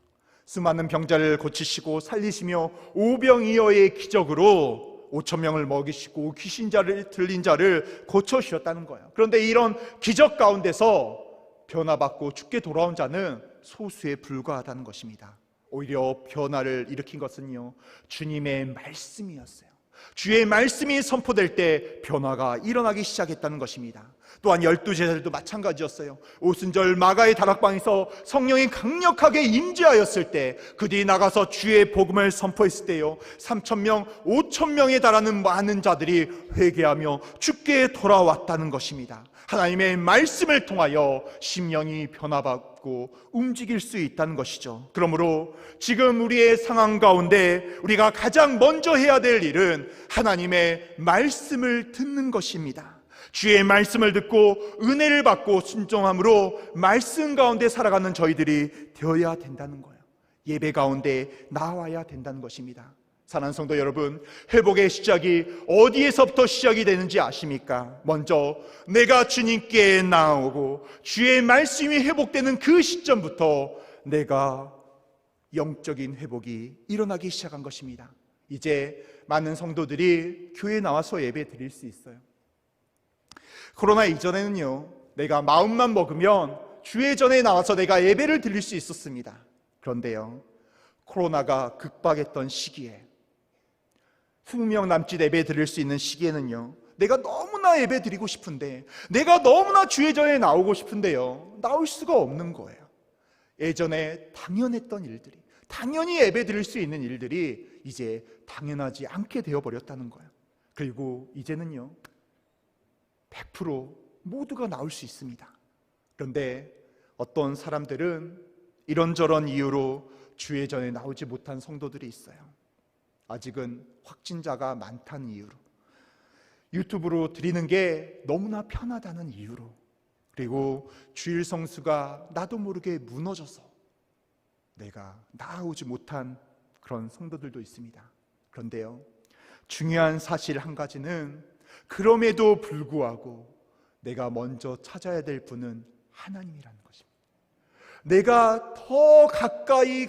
수많은 병자를 고치시고 살리시며 오병이어의 기적으로 5천 명을 먹이시고 귀신 들린 자를 고쳐주셨다는 거예요. 그런데 이런 기적 가운데서 변화받고 죽게 돌아온 자는 소수에 불과하다는 것입니다. 오히려 변화를 일으킨 것은요, 주님의 말씀이었어요. 주의 말씀이 선포될 때 변화가 일어나기 시작했다는 것입니다. 또한 12제자들도 마찬가지였어요. 오순절 마가의 다락방에서 성령이 강력하게 임재하였을 때, 그들이 나가서 주의 복음을 선포했을 때요, 3,000명, 5,000명에 달하는 많은 자들이 회개하며 주께 돌아왔다는 것입니다. 하나님의 말씀을 통하여 심령이 변화받고 움직일 수 있다는 것이죠. 그러므로 지금 우리의 상황 가운데 우리가 가장 먼저 해야 될 일은 하나님의 말씀을 듣는 것입니다. 주의 말씀을 듣고 은혜를 받고 순종함으로 말씀 가운데 살아가는 저희들이 되어야 된다는 거예요. 예배 가운데 나와야 된다는 것입니다. 사랑하는 성도 여러분, 회복의 시작이 어디에서부터 시작이 되는지 아십니까? 먼저 내가 주님께 나오고 주의 말씀이 회복되는 그 시점부터 내가 영적인 회복이 일어나기 시작한 것입니다. 이제 많은 성도들이 교회에 나와서 예배 드릴 수 있어요. 코로나 이전에는요, 내가 마음만 먹으면 주회 전에 나와서 내가 예배를 드릴 수 있었습니다. 그런데요, 코로나가 극박했던 시기에 20명 남짓 예배 드릴 수 있는 시기에는요, 내가 너무나 예배 드리고 싶은데, 내가 너무나 주회 전에 나오고 싶은데요, 나올 수가 없는 거예요. 예전에 당연했던 일들이, 당연히 예배 드릴 수 있는 일들이 이제 당연하지 않게 되어버렸다는 거예요. 그리고 이제는요, 100% 모두가 나올 수 있습니다. 그런데 어떤 사람들은 이런저런 이유로 주회 전에 나오지 못한 성도들이 있어요. 아직은 확진자가 많다는 이유로, 유튜브로 드리는 게 너무나 편하다는 이유로, 그리고 주일 성수가 나도 모르게 무너져서 내가 나아오지 못한 그런 성도들도 있습니다. 그런데요, 중요한 사실 한 가지는, 그럼에도 불구하고 내가 먼저 찾아야 될 분은 하나님이라는 것입니다. 내가 더 가까이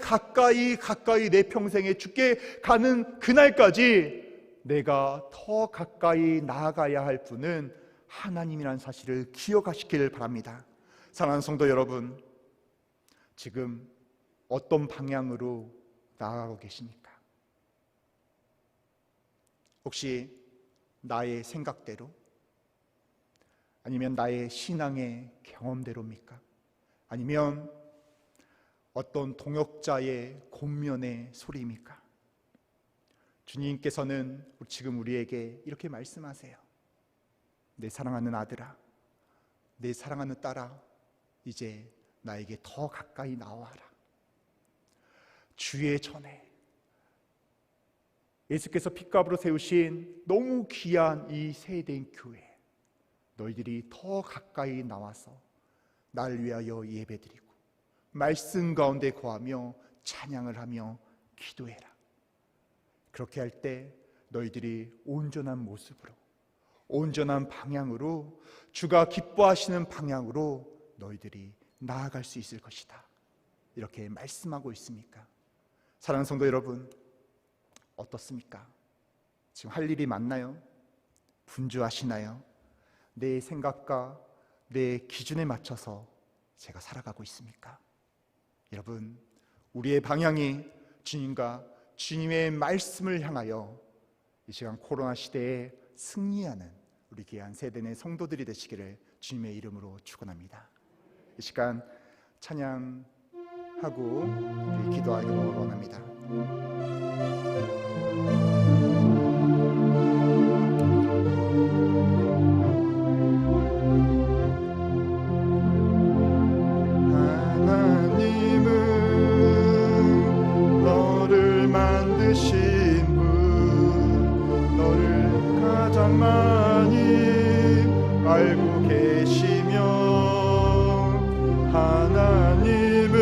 내 평생에 주께 가는 그날까지 내가 더 가까이 나아가야 할 분은 하나님이라는 사실을 기억하시길 바랍니다. 사랑하는 성도 여러분, 지금 어떤 방향으로 나아가고 계십니까? 혹시 나의 생각대로, 아니면 나의 신앙의 경험대로입니까? 아니면 어떤 동역자의 권면의 소리입니까? 주님께서는 지금 우리에게 이렇게 말씀하세요. 내 사랑하는 아들아, 내 사랑하는 딸아, 이제 나에게 더 가까이 나와라. 주의 전에 예수께서 핏값으로 세우신 너무 귀한 이 세대인 교회, 너희들이 더 가까이 나와서 날 위하여 예배드리고 말씀 가운데 거하며 찬양을 하며 기도해라. 그렇게 할 때 너희들이 온전한 모습으로, 온전한 방향으로, 주가 기뻐하시는 방향으로 너희들이 나아갈 수 있을 것이다. 이렇게 말씀하고 있습니까? 사랑하는 성도 여러분, 어떻습니까? 지금 할 일이 많나요? 분주하시나요? 내 생각과 내 기준에 맞춰서 제가 살아가고 있습니까? 여러분, 우리의 방향이 주님과 주님의 말씀을 향하여 이 시간 코로나 시대에 승리하는 우리 귀한 세대의 성도들이 되시기를 주님의 이름으로 축원합니다. 이 시간 찬양하고 우리 기도하기를 원합니다. 하나님은 너를 만드신 분, 너를 가장 많이 알고 계시며, 하나님은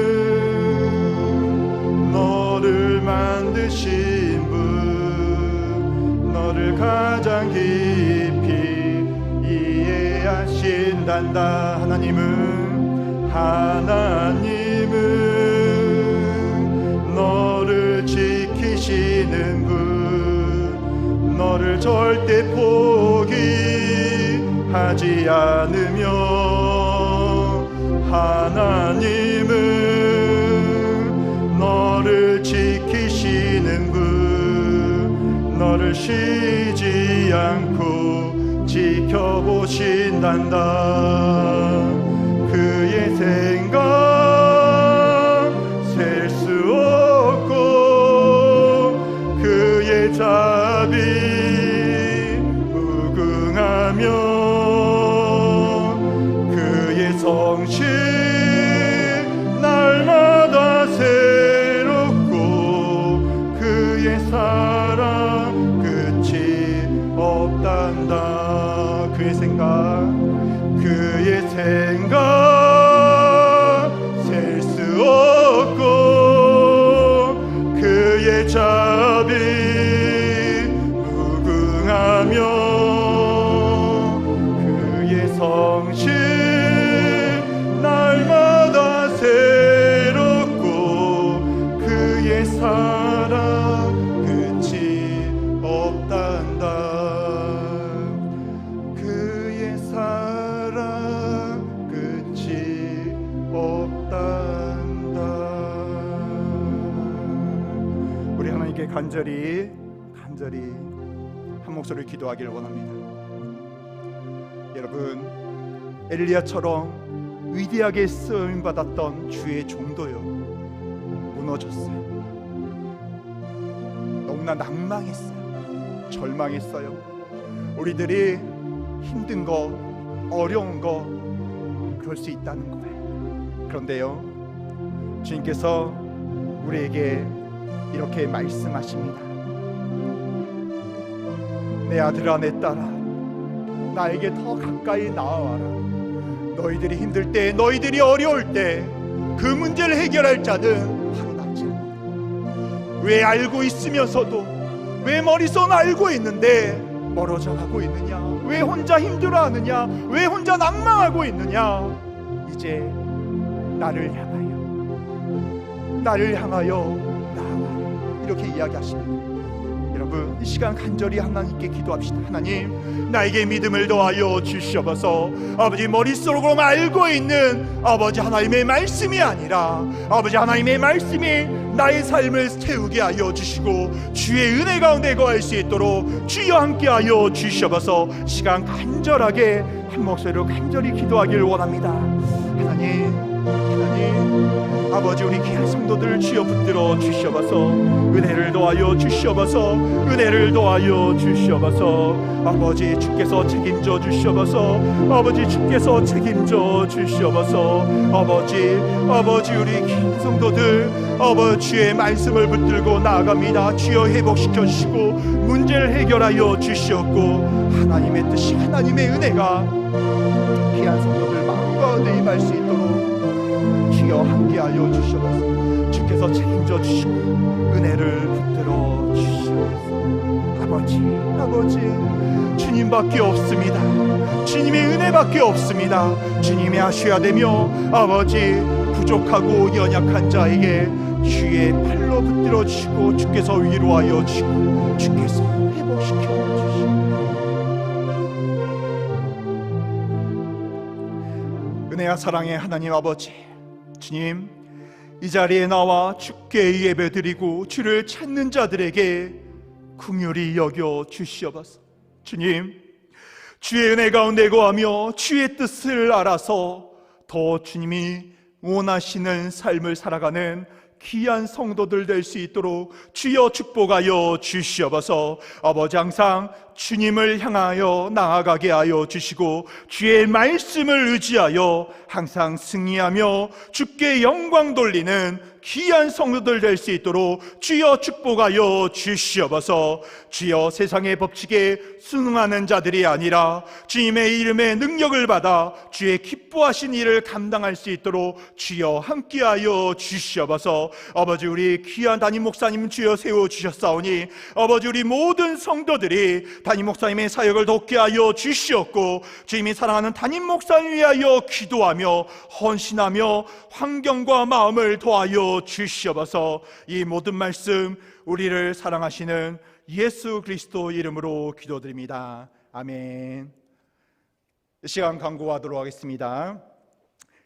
너를 만드신 분, 너를 가장 깊이 이해하신단다. 하나님은 너를 지키시는 분, 너를 절대 포기하지 않으며, 하나님은 너를 지키시는 분, 너를 쉬지 않고 지켜보신단다. 그의 생각 셀 수 없고, 그의 자비 무궁하며, 그의 성실 날마다 새롭고, 그의 사랑 끝이 없단다. 그의 생각 셀 수 없고, 그의 자비 무궁하며, 그의 성실 날마다 새롭고, 그의 사랑 끝이 없단다. 그의 사랑 끝이 없단다. 우리 하나님께 간절히 한 목소리를 기도하기를 원합니다. 여러분, 엘리야처럼 위대하게 쓰임 받았던 주의 종도요, 무너졌어요. 너무나 낭망했어요. 절망했어요. 우리들이 힘든 거, 어려운 거 그럴 수 있다는 거예요. 그런데요, 주님께서 우리에게 이렇게 말씀하십니다. 내 아들아, 내 딸아, 나에게 더 가까이 나아와라. 너희들이 힘들 때, 너희들이 어려울 때 그 문제를 해결할 자는 바로 나지 않는다. 왜 알고 있으면서도, 왜 머릿속은 알고 있는데 멀어져 가고 있느냐? 왜 혼자 힘들어하느냐? 왜 혼자 낭망하고 있느냐? 이제 나를 향하여 나아와라. 이렇게 이야기하십니다. 여러분, 이 시간 간절히 하나님께 기도합시다. 하나님, 나에게 믿음을 더하여 주시옵소서. 아버지, 머릿속으로 알고 있는 아버지 하나님의 말씀이 아니라, 아버지 하나님의 말씀이 나의 삶을 세우게 하여 주시고, 주의 은혜 가운데 거할 수 있도록 주여 함께하여 주시옵소서. 시간 간절하게 한 목소리로 간절히 기도하기를 원합니다. 하나님, 아버지 우리 귀한 성도들 주여 붙들어 주시옵소서. 은혜를 더하여 주시옵소서. 은혜를 더하여 주시옵소서. 아버지 주께서 책임져 주시옵소서. 아버지 주께서 책임져 주시옵소서. 아버지 우리 귀한 성도들 아버지 주의 말씀을 붙들고 나아갑니다. 주여 회복시켜 주시고 문제를 해결하여 주시옵고 하나님의 뜻이 하나님의 은혜가 귀한 성도들 마음과 은혜 임할 수 있도록 주여 함께하여 주시옵소서. 주께서 책임져 주시고 은혜를 붙들어 주시옵소서. 아버지 주님밖에 없습니다. 주님의 은혜밖에 없습니다. 주님이 하셔야 되며 아버지 부족하고 연약한 자에게 주의 팔로 붙들어 주시고 주께서 위로하여 주시고 주께서 회복시켜 주시고 은혜와 사랑의 하나님 아버지 주님 이 자리에 나와 주께 예배드리고 주를 찾는 자들에게 긍휼히 여겨 주시옵소서. 주님 주의 은혜 가운데 거하며 주의 뜻을 알아서 더 주님이 원하시는 삶을 살아가는 귀한 성도들 될 수 있도록 주여 축복하여 주시옵소서. 아버지 항상 주님을 향하여 나아가게 하여 주시고 주의 말씀을 의지하여 항상 승리하며 주께 영광 돌리는 귀한 성도들 될 수 있도록 주여 축복하여 주시옵소서. 주여 세상의 법칙에 순응하는 자들이 아니라 주님의 이름의 능력을 받아 주의 기뻐하신 일을 감당할 수 있도록 주여 함께하여 주시옵소서. 아버지 우리 귀한 담임 목사님 주여 세워주셨사오니 아버지 우리 모든 성도들이 담임 목사님의 사역을 돕게 하여 주시옵고 주님이 사랑하는 담임 목사님 위하여 기도하며 헌신하며 환경과 마음을 도하여 주시옵소서. 이 모든 말씀 우리를 사랑하시는 예수 그리스도 이름으로 기도드립니다. 아멘. 이 시간 광고하도록 하겠습니다.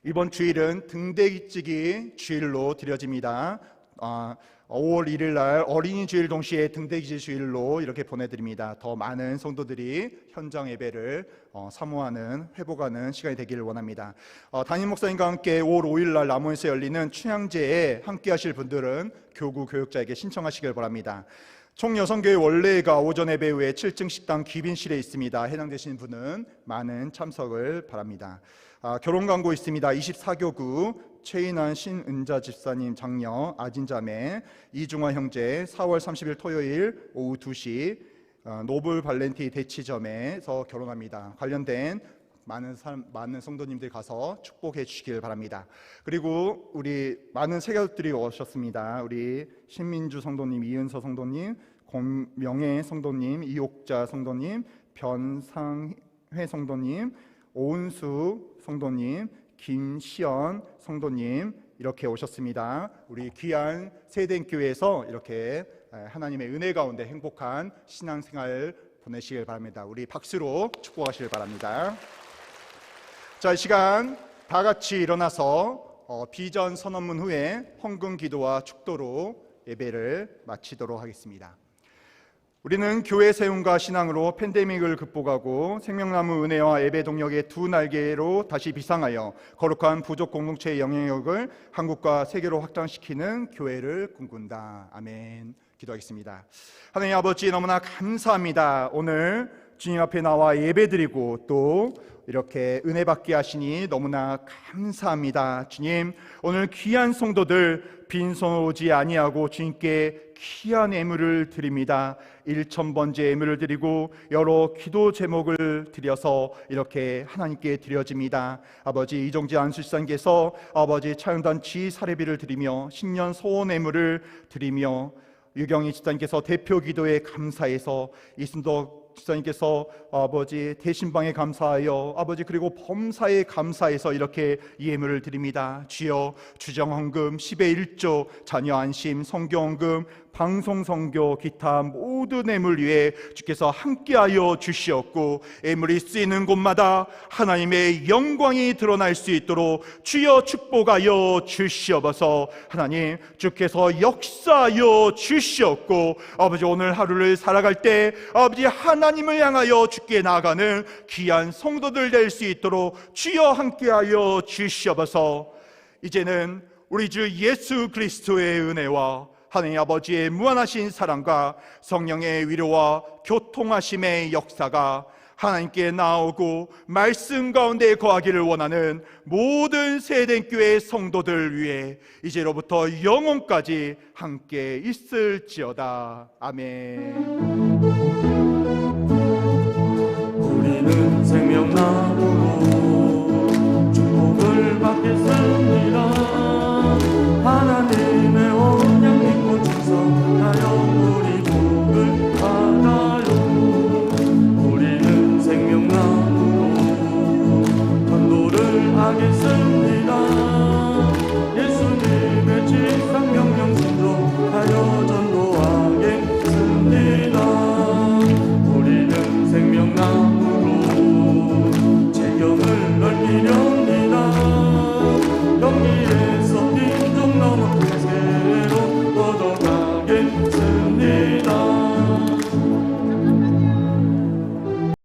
이번 주일은 등대기찌기 주일로 드려집니다. 5월 1일 날 어린이 주일 동시에 등대기지 주일로 이렇게 보내드립니다. 더 많은 성도들이 현장 예배를 사모하는 회복하는 시간이 되기를 원합니다. 담임 목사님과 함께 5월 5일 날 남원에서 열리는 춘향제에 함께 하실 분들은 교구 교육자에게 신청하시길 바랍니다. 총여성교회 원래가 오전 예배 후에 7층 식당 귀빈실에 있습니다. 해당되시는 분은 많은 참석을 바랍니다. 결혼 광고 있습니다. 24교구 최인환 신은자 집사님 장녀 아진자매 이중화 형제 4월 30일 토요일 오후 2시 노블 발렌티 대치점에서 결혼합니다. 관련된 많은 성도님들 가서 축복해 주시길 바랍니다. 그리고 우리 많은 세가족들이 오셨습니다. 우리 신민주 성도님, 이은서 성도님, 권명애 성도님, 이옥자 성도님, 변상회 성도님, 오은수 성도님, 김시연 성도님 이렇게 오셨습니다. 우리 귀한 세대교회에서 이렇게 하나님의 은혜 가운데 행복한 신앙생활 보내시길 바랍니다. 우리 박수로 축복하시길 바랍니다. 자, 이 시간 다 같이 일어나서 비전 선언문 후에 헌금 기도와 축도로 예배를 마치도록 하겠습니다. 우리는 교회 세움과 신앙으로 팬데믹을 극복하고 생명나무 은혜와 예배 동력의 두 날개로 다시 비상하여 거룩한 부족 공동체의 영향력을 한국과 세계로 확장시키는 교회를 꿈꾼다. 아멘. 기도하겠습니다. 하나님 아버지 너무나 감사합니다. 오늘 주님 앞에 나와 예배드리고 또 이렇게 은혜 받게 하시니 너무나 감사합니다. 주님 오늘 귀한 성도들 빈손 오지 아니하고 주님께 귀한 예물을 드립니다. 1,000번째 예물을 드리고 여러 기도 제목을 드려서 이렇게 하나님께 드려집니다. 아버지 이종재 안수집사님께서 아버지 차영단치 사례비를 드리며 신년 소원 예물을 드리며 유경희 집사님께서 대표 기도에 감사해서 이순덕 집사님께서 아버지 대신방에 감사하여 아버지 그리고 범사에 감사해서 이렇게 예물을 드립니다. 주여 주정헌금 10의 1조 자녀 안심 성교헌금 방송선교 기타 모든 예물 위에 주께서 함께하여 주시옵고 예물이 쓰이는 곳마다 하나님의 영광이 드러날 수 있도록 주여 축복하여 주시옵소서. 하나님 주께서 역사하여 주시옵고 아버지 오늘 하루를 살아갈 때 아버지 하나님을 향하여 주께 나아가는 귀한 성도들 될 수 있도록 주여 함께하여 주시옵소서. 이제는 우리 주 예수 그리스도의 은혜와 하나님 아버지의 무한하신 사랑과 성령의 위로와 교통하심의 역사가 하나님께 나오고 말씀 가운데 거하기를 원하는 모든 세대교회 성도들 위해 이제로부터 영원까지 함께 있을지어다. 아멘. 우리는 생명나무로 축복을 받겠습니다. 하나님의 언약 믿고 충성하여 우리 복을 받아요. 우리는 생명나무로 전도를 하겠습니다. 예수님의 지상명령 순종하여 전도하겠습니다. 우리는 생명나무로 재경을 넓히렵니다. 여기에서 빈종 넘어